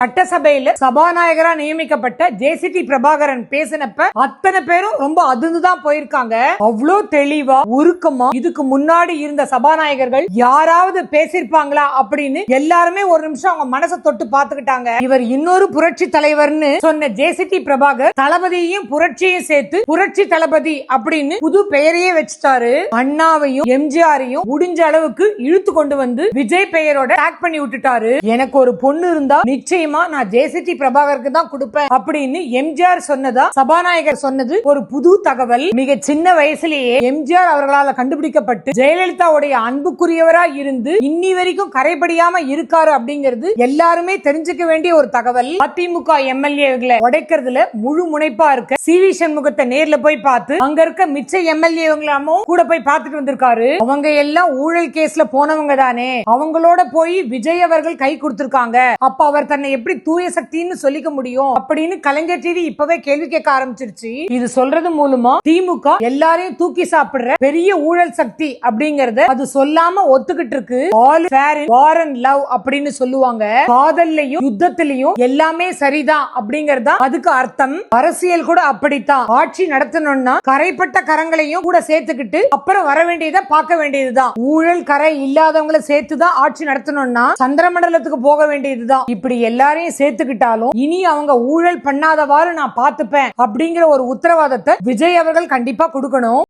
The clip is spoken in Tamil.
சட்டசபையில சபாநாயகரா நியமிக்கப்பட்ட ஜேசிடி பிரபாகரன் பேசினப்ப அத்தனை பேரும் ரொம்ப அதிர்ந்துதான் போயிருக்காங்க. அவ்வளோ தெளிவா உருக்கமா இதுக்கு முன்னாடி இருந்த சபாநாயகர்கள் யாராவது பேசிருப்பாங்களா அப்படின்னு எல்லாருமே ஒரு நிமிஷம் அவங்க மனசை தொட்டு பாத்துக்கிட்டாங்க. இவர் இன்னொரு புரட்சி தலைவர்னு சொன்ன ஜேசிடி பிரபாகர் தளபதியையும் புரட்சியையும் சேர்த்து புரட்சி தளபதி அப்படின்னு புது பெயரையே வச்சுட்டாரு. அண்ணாவையும் எம்ஜிஆரையும் முடிஞ்ச அளவுக்கு இழுத்து கொண்டு வந்து விஜய் பெயரோட டேக் பண்ணி விட்டுட்டாரு. எனக்கு ஒரு பொண்ணு இருந்தா நிச்சயம் நான் ஜேசிடி பிரபாகருக்கு தான் கொடுப்பேன் அப்படின்னு எம்ஜிஆர் சொன்னதா சபாநாயகர் சொன்னது ஒரு புது தகவல். மிக சின்ன வயசுலேயே எம்ஜிஆர் அவர்களால் கண்டுபிடிக்கப்பட்டு ஜெயலலிதாவுடைய அன்புக்குரியவரா இருந்து இன்னி வரைக்கும் கரைபடியாம இருக்காரு அப்படிங்கிறது எல்லாருமே தெரிஞ்சுக்க வேண்டிய ஒரு தகவல். அதிமுக எம்எல்ஏகளை உடைக்கிறதுல முழு முனைப்பா இருக்க சி.வி. சண்முகத்தை நேர்ல போய் பார்த்து அங்க இருக்க மிச்ச எம்எல்ஏங்களும் கூட போய் பார்த்துட்டு வந்திருக்காரு. அவங்க எல்லாம் ஊழல் கேஸ்ல போனவங்க தானே, அவங்களோட போய் விஜய் அவர்கள் கை கொடுத்திருக்காங்க. அப்ப அவர் தன்னை எப்படி தூய சக்தின்னு சொல்லிக்க முடியும் அப்படின்னு கலைஞர் டிவி இப்பவே கேள்வி கேட்க ஆரம்பிச்சிருச்சு. இது சொல்றது மூலமா திமுக எல்லாரையும் தூக்கி சாப்பிடுற பெரிய ஊழல் சக்தி அப்படிங்கறத அது சொல்லாம ஒத்துக்கிட்டு இருக்கு. All fair in war and love அப்படின்னு சொல்லுவாங்க. காதல்லையும் யுத்தத்திலையும் எல்லாமே சரிதான் அப்படிங்கறதா அதுக்கு அர்த்தம். அரசியல் கூட அப்படித்தான். ஆட்சி நடத்தணும்னா கரைப்பட்ட கரங்களையும் கூட சேர்த்துக்கிட்டு அப்புறம் வர வேண்டியதை பார்க்க வேண்டியதுதான். ஊழல் கரை இல்லாதவங்களை சேர்த்துதான் ஆட்சி நடத்தணும்னா சந்திரமண்டலத்துக்கு போக வேண்டியதுதான். இப்படி எல்லாரையும் சேர்த்துக்கிட்டாலும் இனி அவங்க ஊழல் பண்ணாதவாறு நான் பார்த்துப்பேன் அப்படிங்கிற ஒரு உத்தரவாதத்தை விஜய் அவர்கள் கண்டிப்பா கொடுக்கணும்.